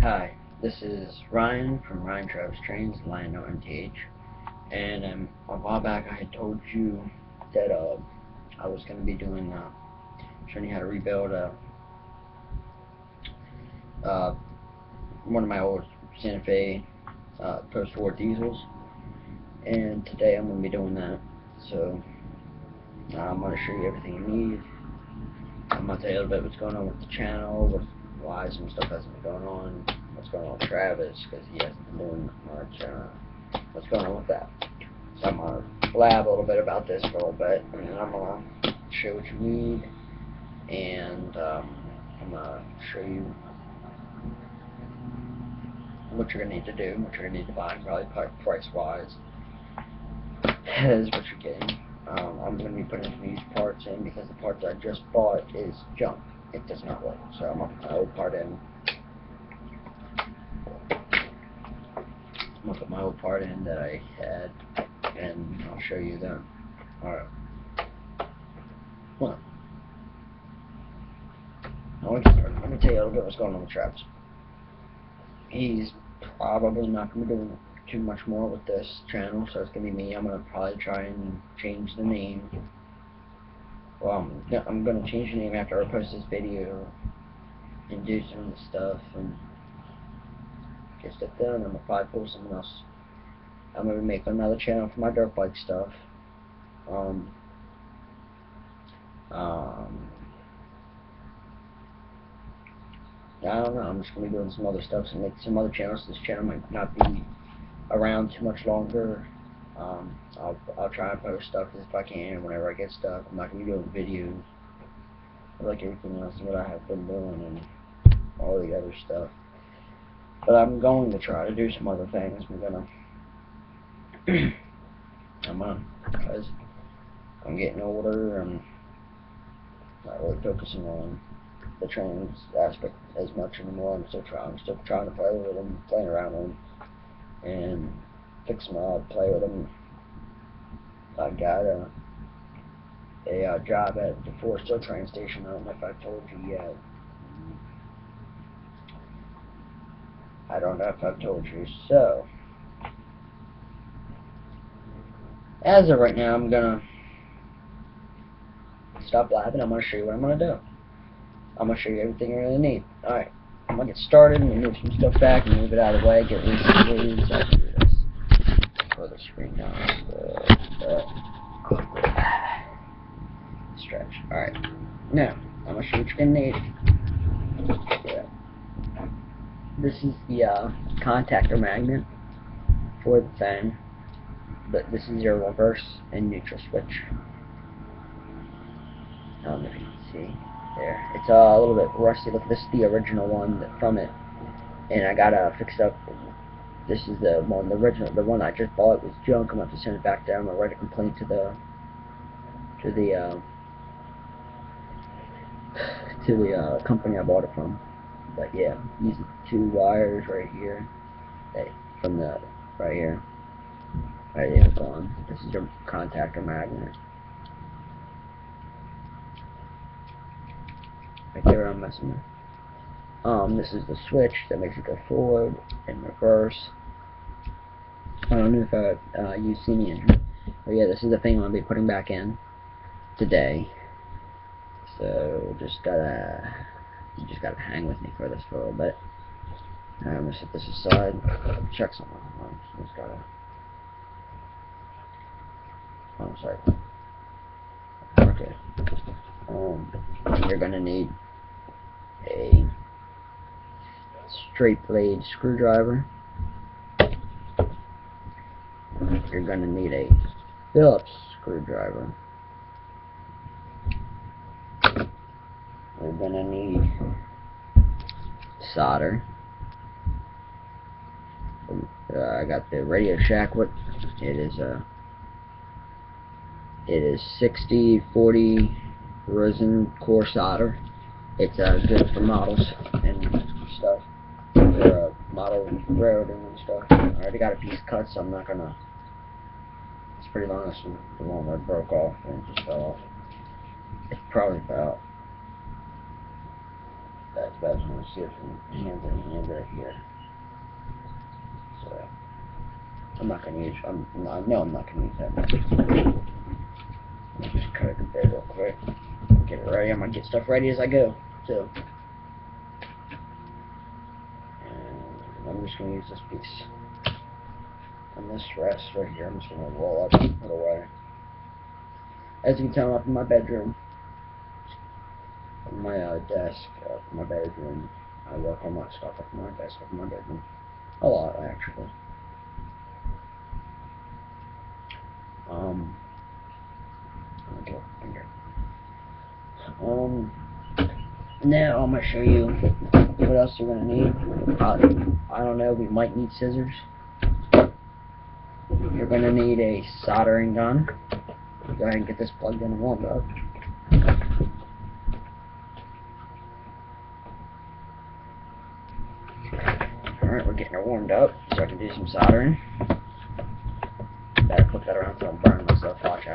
Hi, this is Ryan from Ryan Travis Trains, Lionel MTH, and a while back I had told you that I was going to be doing showing you how to rebuild uh, one of my old Santa Fe post-war diesels, and today I'm going to be doing that. So I'm going to show you everything you need. I'm going to tell you a little bit what's going on with the channel, why some stuff hasn't been going on, what's going on with Travis, because he hasn't been doing much, what's going on with that. So I'm going to blab a little bit about this for a little bit, and then I'm going to show you what you need, and I'm going to show you what you're going to need to do, what you're going to need to buy, probably price-wise, is what you're getting. I'm going to be putting some used parts in because the parts I just bought is junk. It does not work. So I'm going to put my old part in. I'm going to put my old part in that I had, and I'll show you that. Alright. Well, let me tell you a little bit what's going on with Travis. He's probably not going to be doing too much more with this channel, so it's going to be me. I'm going to probably try and change the name. Well, I'm going to change the name after I post this video and do some of the stuff and get stuff done. I'm going to probably post something else. I'm going to make another channel for my dirt bike stuff. I don't know, I'm just going to be doing some other stuff, so make some other channels. This channel might not be around too much longer. I'll try and post stuff if I can whenever I get stuff. I'm not going to be doing videos like everything else that I have been doing and all the other stuff. But I'm going to try to do some other things. Because I'm getting older and not really focusing on the trains aspect as much anymore. I'm still trying to play with them, playing around with them, and fix them up, play with them. I got a job at the Forest Hill train station. I don't know if I've told you yet. I don't know if I've told you. So, as of right now, I'm gonna stop blabbing. I'm gonna show you what I'm gonna do. I'm gonna show you everything you really need. Alright, I'm gonna get started and move some stuff back and move it out of the way, get rid of some leaves. I'll do this. Throw the screen down. Stretch. Alright. Now, I'm gonna show you what you're gonna need. Yeah. This is the contactor magnet for the thing, but this is your reverse and neutral switch. I don't know if you can see. There. It's a little bit rusty. Look, this is the original one from it, and I gotta fix it up. This is the one, the original. The one I just bought was junk. I'm gonna have to send it back down. I'm gonna write a complaint to the company I bought it from. But yeah, these are two wires right here. From the right here. Right there, gone. This is your contactor magnet. Right there, I'm messing with. This is the switch that makes it go forward and reverse. I don't know if you've seen the engine. But yeah, this is the thing I'm gonna be putting back in today. So you just gotta hang with me for this for a little bit. I'm gonna set this aside. Check something. Just gotta. Oh, sorry. Okay. You're gonna need a straight blade screwdriver. You're gonna need a Phillips screwdriver. You're gonna need solder. I got the Radio Shack. What it is 60/40 resin core solder. It's good for models and stuff. For model railroading and stuff. I already got a piece cut, so I'm not gonna. It's pretty long. This one, the one that broke off and just fell off. It's probably about That's best when I see it from hand to hand right here. So I'm not gonna use. I'm not gonna use that much. Let me just cut it a bit real quick. Get it ready. I'm gonna get stuff ready as I go. So, and I'm just gonna use this piece. And this rest right here, I'm just gonna roll up and put away. As you can tell, I'm up in my bedroom. On my desk, up in my bedroom. I work on my stuff up in my desk, up in my bedroom. A lot, actually. Okay, here. Now I'm gonna show you what else you're gonna need. I don't know. We might need scissors. You're gonna need a soldering gun. Go ahead and get this plugged in and warmed up. Alright, we're getting it warmed up so I can do some soldering. Gotta flip that around so I don't burn myself. Watch,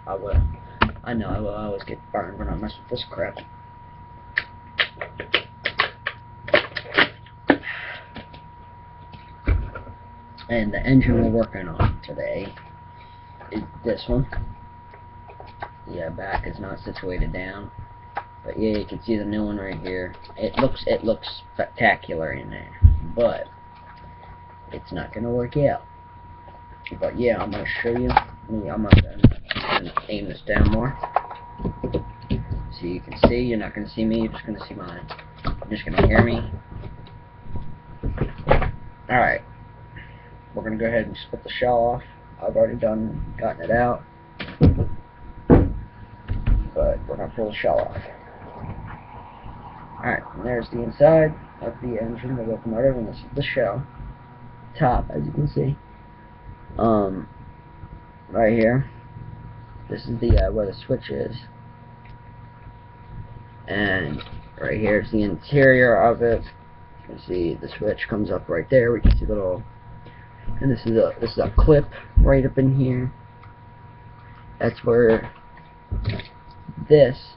I will. I know I will always get burned when I mess with this crap. And the engine we're working on today is this one. Yeah, back is not situated down, but yeah, you can see the new one right here. It looks spectacular in there, but it's not gonna work out. But yeah, I'm gonna show you. I'm gonna aim this down more so you can see. You're not gonna see me. You're just gonna see mine. You're just gonna hear me. All right. We're going to go ahead and split the shell off. I've already gotten it out. But we're going to pull the shell off. Alright, and there's the inside of the engine, the locomotive, and this is the shell. Top, as you can see. Right here. This is the where the switch is. And right here is the interior of it. You can see the switch comes up right there. We can see the little. And this is a clip right up in here. That's where this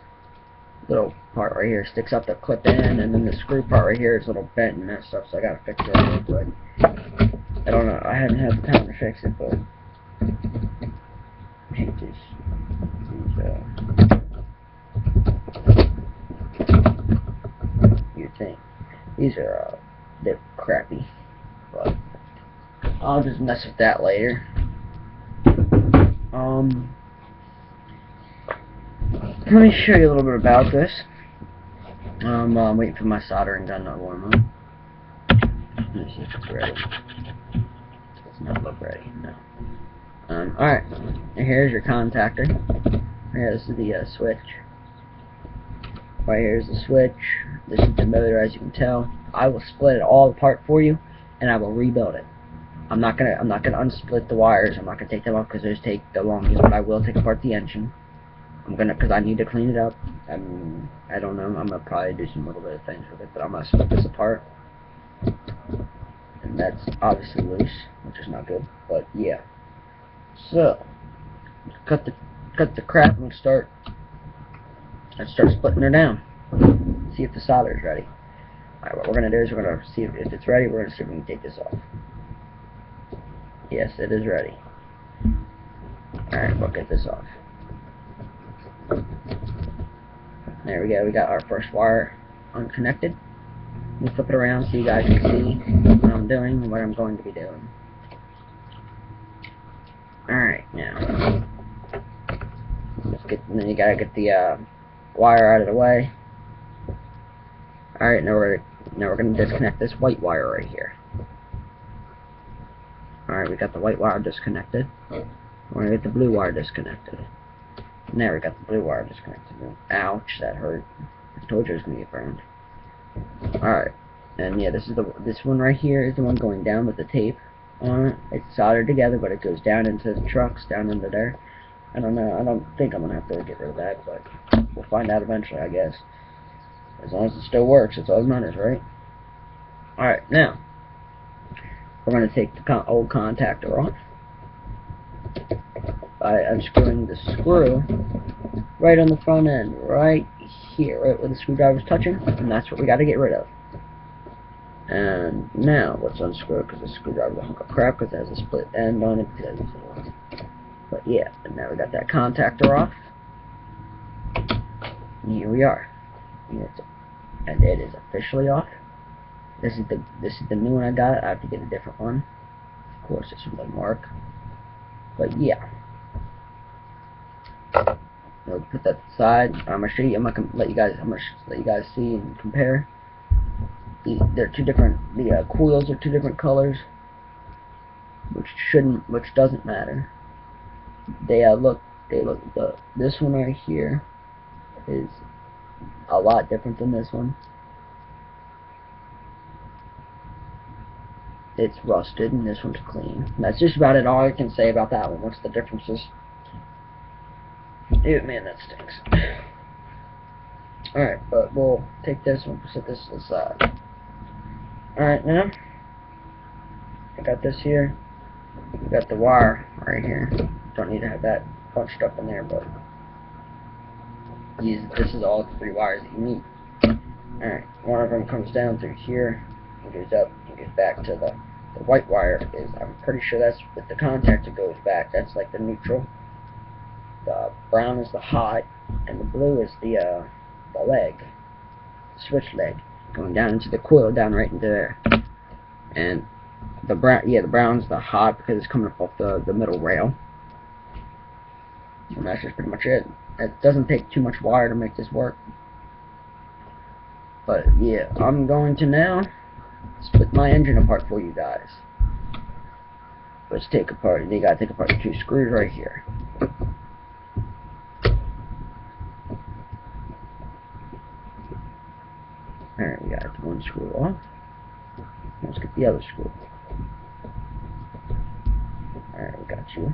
little part right here sticks up the clip in, and then the screw part right here is a little bent and messed up, so I gotta fix it real quick. I don't know, I haven't had the time to fix it, but I hate these you think these are they're crappy, but I'll just mess with that later. Let me show you a little bit about this. I'm waiting for my soldering gun to warm up. Let me see if it's ready. It's not look ready, no. Alright, here's your contactor. Here, this is the switch. Right here's the switch. This is the motor, as you can tell. I will split it all apart for you, and I will rebuild it. I'm not gonna unsplit the wires. I'm not gonna take them off because those take the longest. But I will take apart the engine. Because I need to clean it up. I don't know. I'm gonna probably do some little bit of things with it, but I'm gonna split this apart. And that's obviously loose, which is not good. But yeah. So cut the crap and let's start splitting her down. See if the solder is ready. Alright, what we're gonna do is we're gonna see if it's ready. We're gonna see if we can take this off. Yes, it is ready. Alright, we'll get this off. There we go, we got our first wire unconnected. Let me flip it around so you guys can see what I'm doing and what I'm going to be doing. Alright, now then you gotta get the wire out of the way. Alright, now we're gonna disconnect this white wire right here. Alright, we got the white wire disconnected. We're gonna get the blue wire disconnected. And there we got the blue wire disconnected. Ouch, that hurt. I told you it was gonna get burned. Alright. And yeah, this one right here is the one going down with the tape on it. It's soldered together, but it goes down into the trucks, down into there. I don't know, I don't think I'm gonna have to get rid of that, but we'll find out eventually, I guess. As long as it still works, that's all that matters, right? Alright, now we're going to take the old contactor off by unscrewing the screw right on the front end, right here, right where the screwdriver's touching, and that's what we got to get rid of. And now let's unscrew it, because the screwdriver's a hunk of crap, because it has a split end on it. But yeah, and now we got that contactor off. And here we are, and it is officially off. This is the new one I got. I have to get a different one. Of course, this one doesn't work. But yeah. I'll put that aside. I'm gonna let you guys see and compare. They're two different. The coils are two different colors, which doesn't matter. This one right here is a lot different than this one. It's rusted, and this one's clean. And that's just about it. All I can say about that one. What's the differences? Dude, man, that stinks. Alright, but we'll take this and set this aside. Alright, now I got this here. We got the wire right here. Don't need to have that bunched up in there, but this is all the 3 wires that you need. Alright, one of them comes down through here and goes up and goes back to the white wire. I'm pretty sure that's with the contactor goes back. That's like the neutral. The brown is the hot, and the blue is the leg, the switch leg, going down into the coil, down right into there. And the brown's the hot because it's coming up off the middle rail. And that's just pretty much it. It doesn't take too much wire to make this work. But yeah, I'm going to now split my engine apart for you guys. Let's take apart. You gotta take apart the 2 screws right here. Alright, we got 1 screw off. Let's get the other screw. Alright, we got you.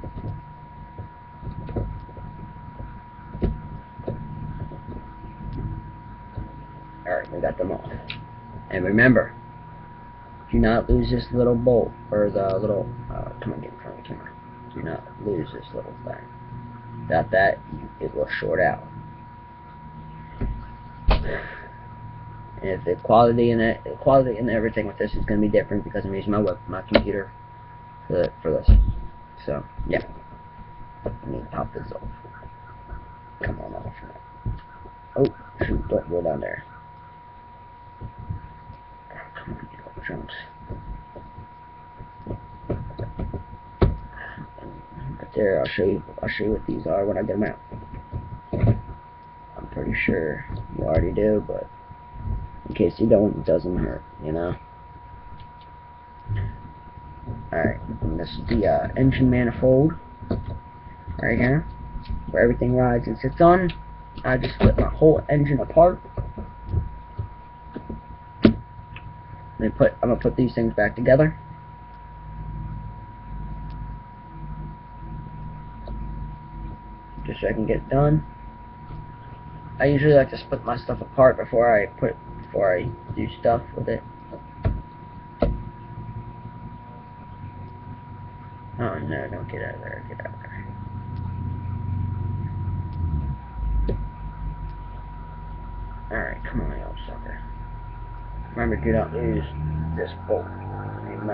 Alright, we got them off. And remember, do not lose this little bolt, or the little, come on, get in front of the camera. Do not lose this little thing. Without that, it will short out. And the quality and everything with this is going to be different because I'm using my computer for this. So yeah, let me pop this off. Come on off. Oh shoot! Don't go down there. Come on, get all chunks. Right there, I'll show you what these are when I get them out. I'm pretty sure you already do, but in case you don't, it doesn't hurt, you know. Alright, and this is the engine manifold right here, where everything rides and sits on. I just split my whole engine apart. I'm gonna put these things back together. Just so I can get it done. I usually like to split my stuff apart before I do stuff with it. Oh no, don't get out of there, get out of there. Alright, come on, you sucker. Remember, do not lose this bolt. Remember.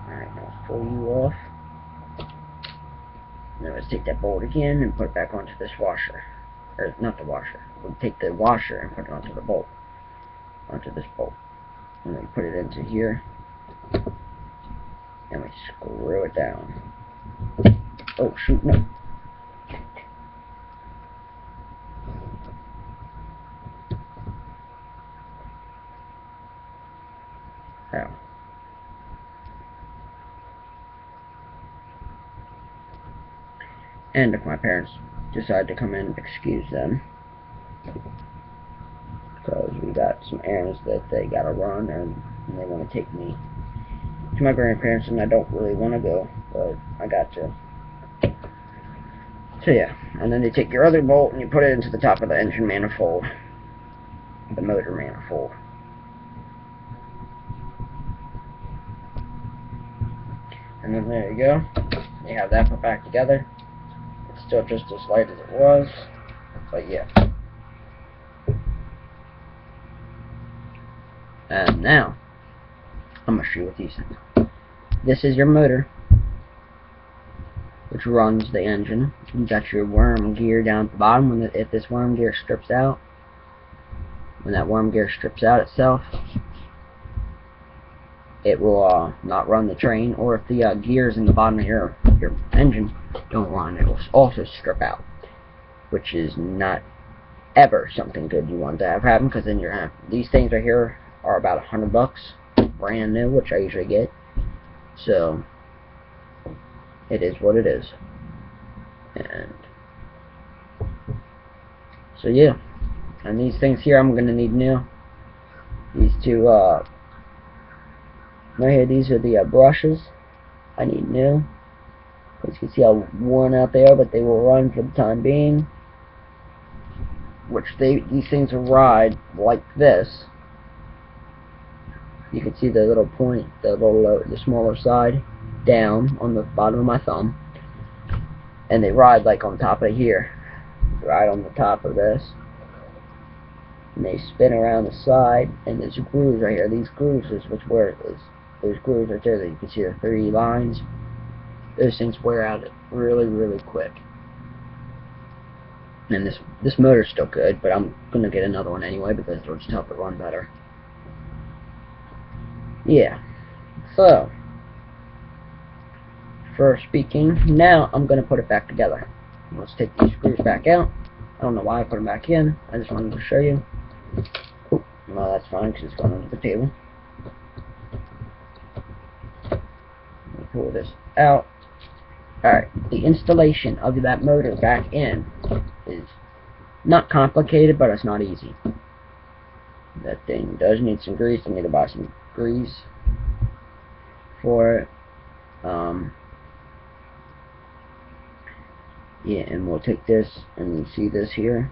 Alright, now let's pull you off. Now let's take that bolt again and put it back onto this washer. Or, not the washer. We'll take the washer and put it onto the bolt. Onto this bolt. And then put it into here. And we screw it down. Oh, shoot, no. Ow. And if my parents decide to come in, excuse them. Because we got some errands that they gotta run, and they want to take me to my grandparents, and I don't really want to go, but I got to. So yeah, and then they take your other bolt and you put it into the top of the engine manifold, the motor manifold. And then there you go. You have that put back together. It's still just as light as it was. But yeah. And now, I'm going to show you what these things. This is your motor, which runs the engine. You got your worm gear down at the bottom. If this worm gear strips out, when that worm gear strips out itself, it will not run the train. Or if the gears in the bottom of your engine don't run, it will also strip out, which is not ever something good you want to have happen, because then you're these things right here are about $100 brand new, which I usually get. So it is what it is. And so yeah, and these things here I'm gonna need new. These two right here, these are the brushes I need new. As you can see how worn out they are, but they will run for the time being. Which these things will ride like this. You can see the little point, the smaller side down on the bottom of my thumb, and they ride like on top of here, right on the top of this, and they spin around the side, and there's grooves right here. These grooves is where it is. Those grooves right there that you can see the 3 lines. Those things wear out really, really quick. And this motor's still good, but I'm gonna get another one anyway because it'll just help it run better. Yeah. So, for speaking, now I'm gonna put it back together. Let's take these screws back out. I don't know why I put them back in. I just wanted to show you. Oh, no, that's fine because it's going under the table. Let me pull this out. Alright, the installation of that motor back in is not complicated, but it's not easy. That thing does need some grease. I need to buy some grease for it. Yeah, and we'll take this, and you see this here.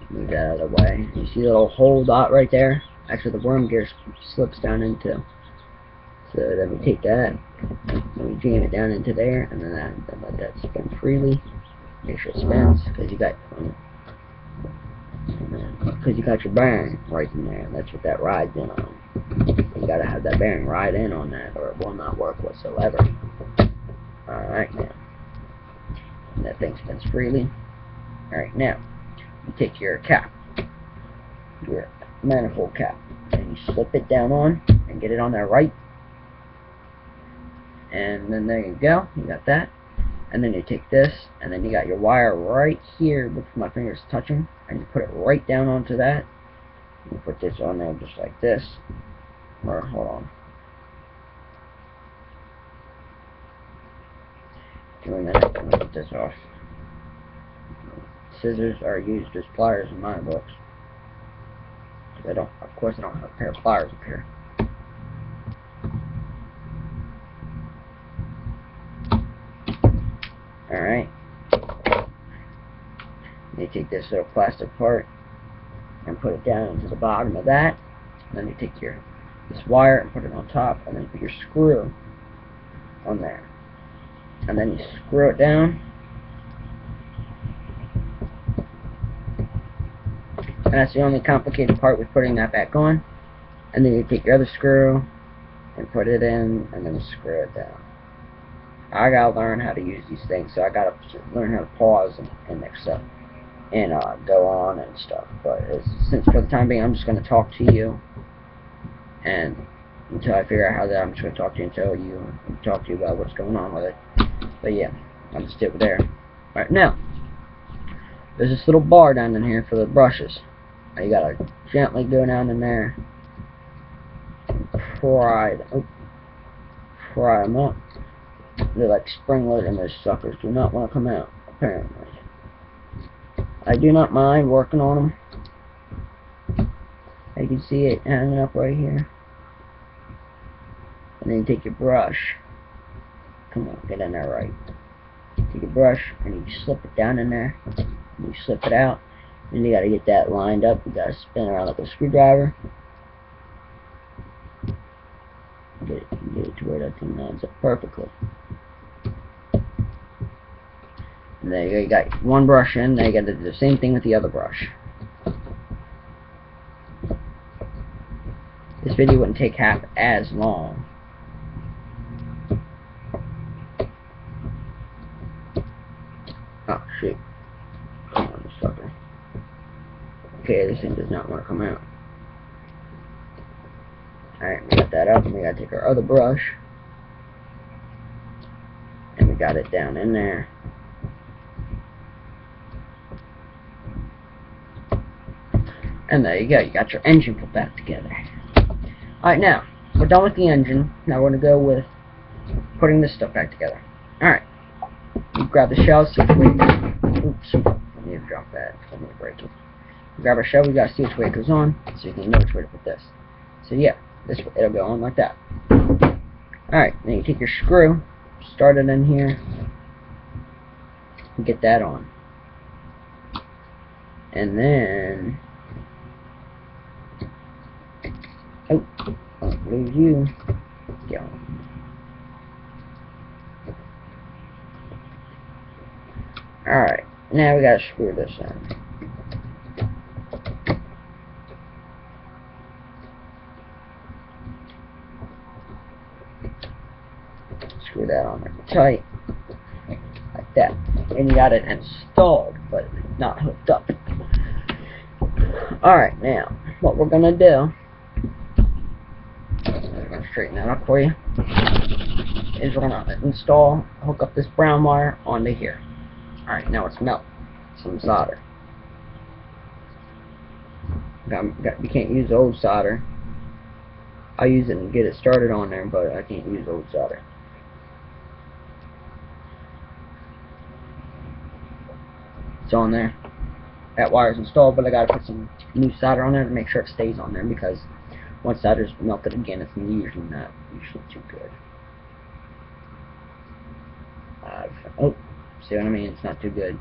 Move that out of the way. You see the little hole dot right there? Actually, the worm gear slips down into. So then we take that, and we jam it down into there, and then let that spin freely. Make sure it spins, because you got your bearing right in there. That's what that rides in on. You gotta have that bearing ride in on that, or it will not work whatsoever. Alright, now. And that thing spins freely. Alright, now, you take your cap, your manifold cap, and you slip it down on, and get it on there right. And then there you go, you got that. And then you take this, and then you got your wire right here before my fingers touching, and you put it right down onto that. You put this on there just like this. Or, hold on. Doing that, I'm going to put this off. Scissors are used as pliers in my books. Of course I don't have a pair of pliers up here. Alright. You take this little plastic part and put it down into the bottom of that. And then you take this wire and put it on top, and then you put your screw on there. And then you screw it down. And that's the only complicated part with putting that back on. And then you take your other screw and put it in, and then screw it down. I gotta learn how to use these things, so I gotta learn how to pause and accept and go on and stuff. But since for the time being, I'm just gonna talk to you, and until I figure out how that, I'm just gonna talk to you and talk to you about what's going on with it. But yeah, I'll just stick with there. All right, now there's this little bar down in here for the brushes. Now you gotta gently go down in there, and pry them up. They're like spring-loaded, and those suckers do not want to come out, apparently. I do not mind working on them. You can see it hanging up right here. And then you take your brush. Come on, get in there right. Take your brush, and you slip it down in there. And you slip it out. And you gotta get that lined up. You gotta spin around like a screwdriver. Get it to where that thing lines up perfectly. And And there you go, you got one brush in, now you got to do the same thing with the other brush. This video wouldn't take half as long. Oh shoot. Come on, sucker. Okay, this thing does not want to come out. Alright, we got that up, and we gotta take our other brush. And we got it down in there. And there you go, you got your engine put back together. Alright, now, we're done with the engine. Now we're going to go with putting this stuff back together. Alright, you grab the shell, see which way it goes. Oops, I need to drop that, I need to break it. You grab our shell, we got to see which way it goes on, so you can know which way to put this. So yeah, this way, it'll go on like that. Alright, then you take your screw, start it in here, and get that on. And then... Oh, don't lose you. Go. Alright, now we gotta screw this in. Screw that on there tight. Like that. And you got it installed, but not hooked up. Alright, now, what we're gonna do, I'm going to straighten that up for you, is we're going to install, hook up this brown wire onto here. Alright, now let's melt some solder. You can't use old solder. I'll use it and get it started on there, but I can't use old solder. It's on there. That wire's installed, but I gotta put some new solder on there to make sure it stays on there, because once solder's melted again, it's usually not too good. Oh, see what I mean? It's not too good.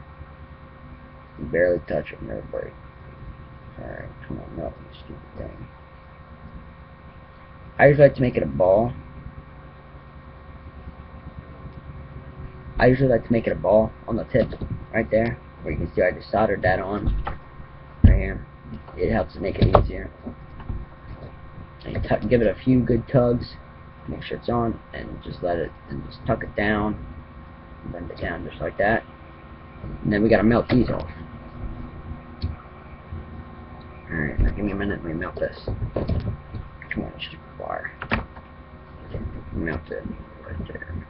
You barely touch it and it'll break. Alright, come on, melt this stupid thing. I usually like to make it a ball. On the tip, right there, where you can see I just soldered that on. Right here. It helps to make it easier. And give it a few good tugs, make sure it's on, and just let it, and just tuck it down, bend it down just like that. And then we gotta melt these off. Alright, now give me a minute, let me melt this. Come on, stupid wire. Melt it right there.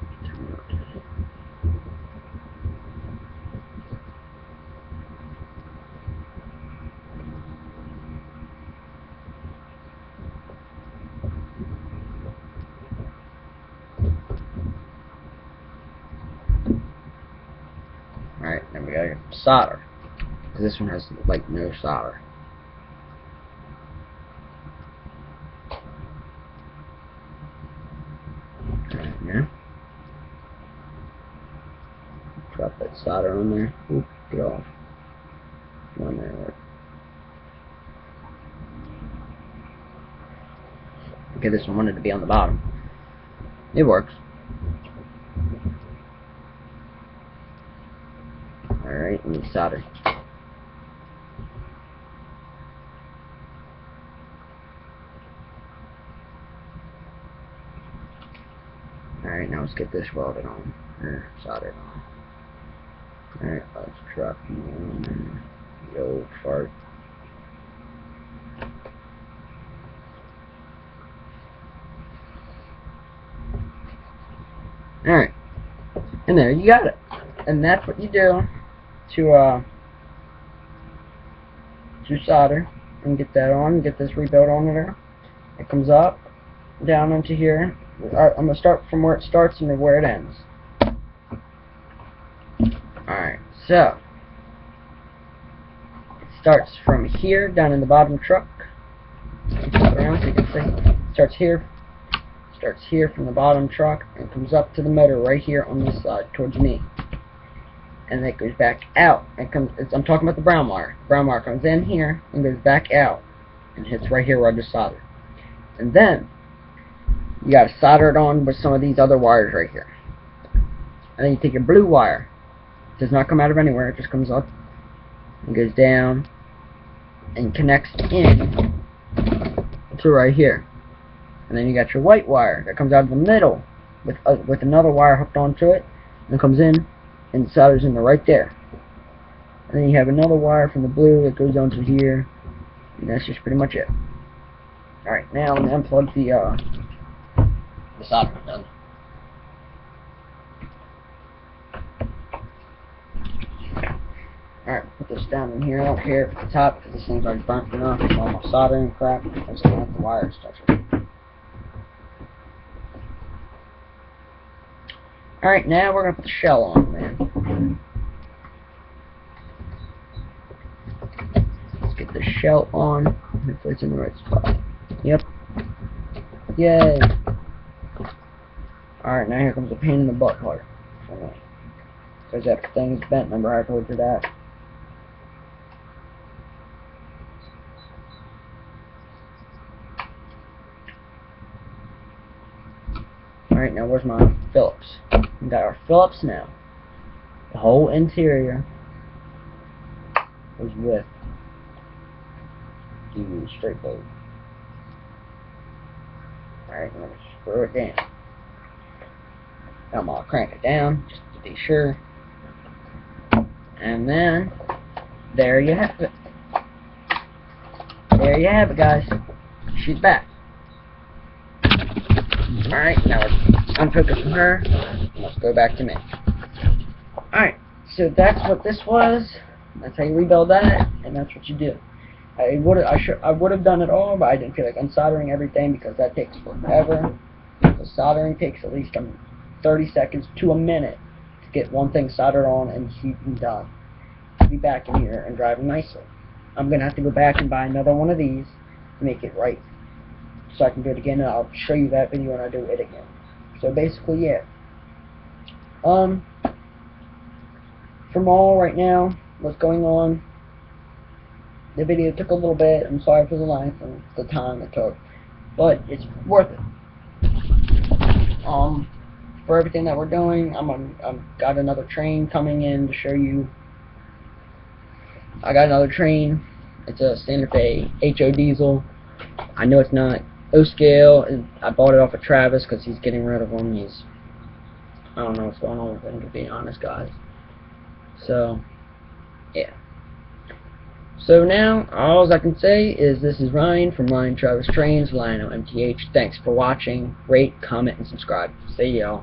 Alright, then we gotta get solder, because this one has like no solder. Alright, now drop that solder on there. Oop, get off. Come on there. Okay, this one wanted to be on the bottom. It works. Alright, and we solder. Alright, now let's get this welded on. Or soldered on. Alright, let's drop you on the old fart. Alright. And there you got it. And that's what you do to solder and get that on, get this rebuilt on there. It comes up, down into here. I'm going to start from where it starts and where it ends. Alright, so it starts from here down in the bottom truck. Around so you can see. Starts here from the bottom truck and comes up to the motor right here on this side towards me. And then it goes back out. I'm talking about the brown wire. Brown wire comes in here and goes back out and hits right here where I just soldered. And then you got to solder it on with some of these other wires right here. And then you take your blue wire does not come out of anywhere. It just comes up and goes down and connects in to right here. And then you got your white wire that comes out of the middle with another wire hooked onto it, and comes in and solders into right there. And then you have another wire from the blue that goes onto here, and that's just pretty much it. Alright, now let me unplug the soldering gun. Alright, put this down in here. I don't care if it's hot because this thing's already burnt enough. It's all my soldering crap. I just don't have the wires touch it. Alright, now we're going to put the shell on, man. Let's get the shell on. Hopefully it's in the right spot. Yep. Yay! Alright, now here comes the pain in the butt part. Because that thing is bent, remember I told you that? Alright, now where's my Phillips? We got our Phillips now. The whole interior was with the straight bolt. Alright, I'm going to screw it down. Now I'm going to crank it down just to be sure. And then, there you have it. There you have it, guys. She's back. Alright, now let's unfocus from her. Let's go back to me. Alright, so that's what this was. That's how you rebuild that, and that's what you do. I would have done it all, but I didn't feel like unsoldering everything because that takes forever. So soldering takes at least 30 seconds to a minute to get one thing soldered on and heat and done. I'll be back in here and driving nicely. I'm gonna have to go back and buy another one of these to make it right, so I can do it again, and I'll show you that video when I do it again. So basically, yeah. From all right now, what's going on? The video took a little bit. I'm sorry for the length and the time it took, but it's worth it. For everything that we're doing, I've got another train coming in to show you. I got another train. It's a Santa Fe HO diesel. I know it's not O-scale, and I bought it off of Travis because he's getting rid of them. I don't know what's going on with him, to be honest, guys. So, yeah. So now, all I can say is this is Ryan from Ryan Travis Trains, Lionel MTH. Thanks for watching. Rate, comment, and subscribe. See y'all.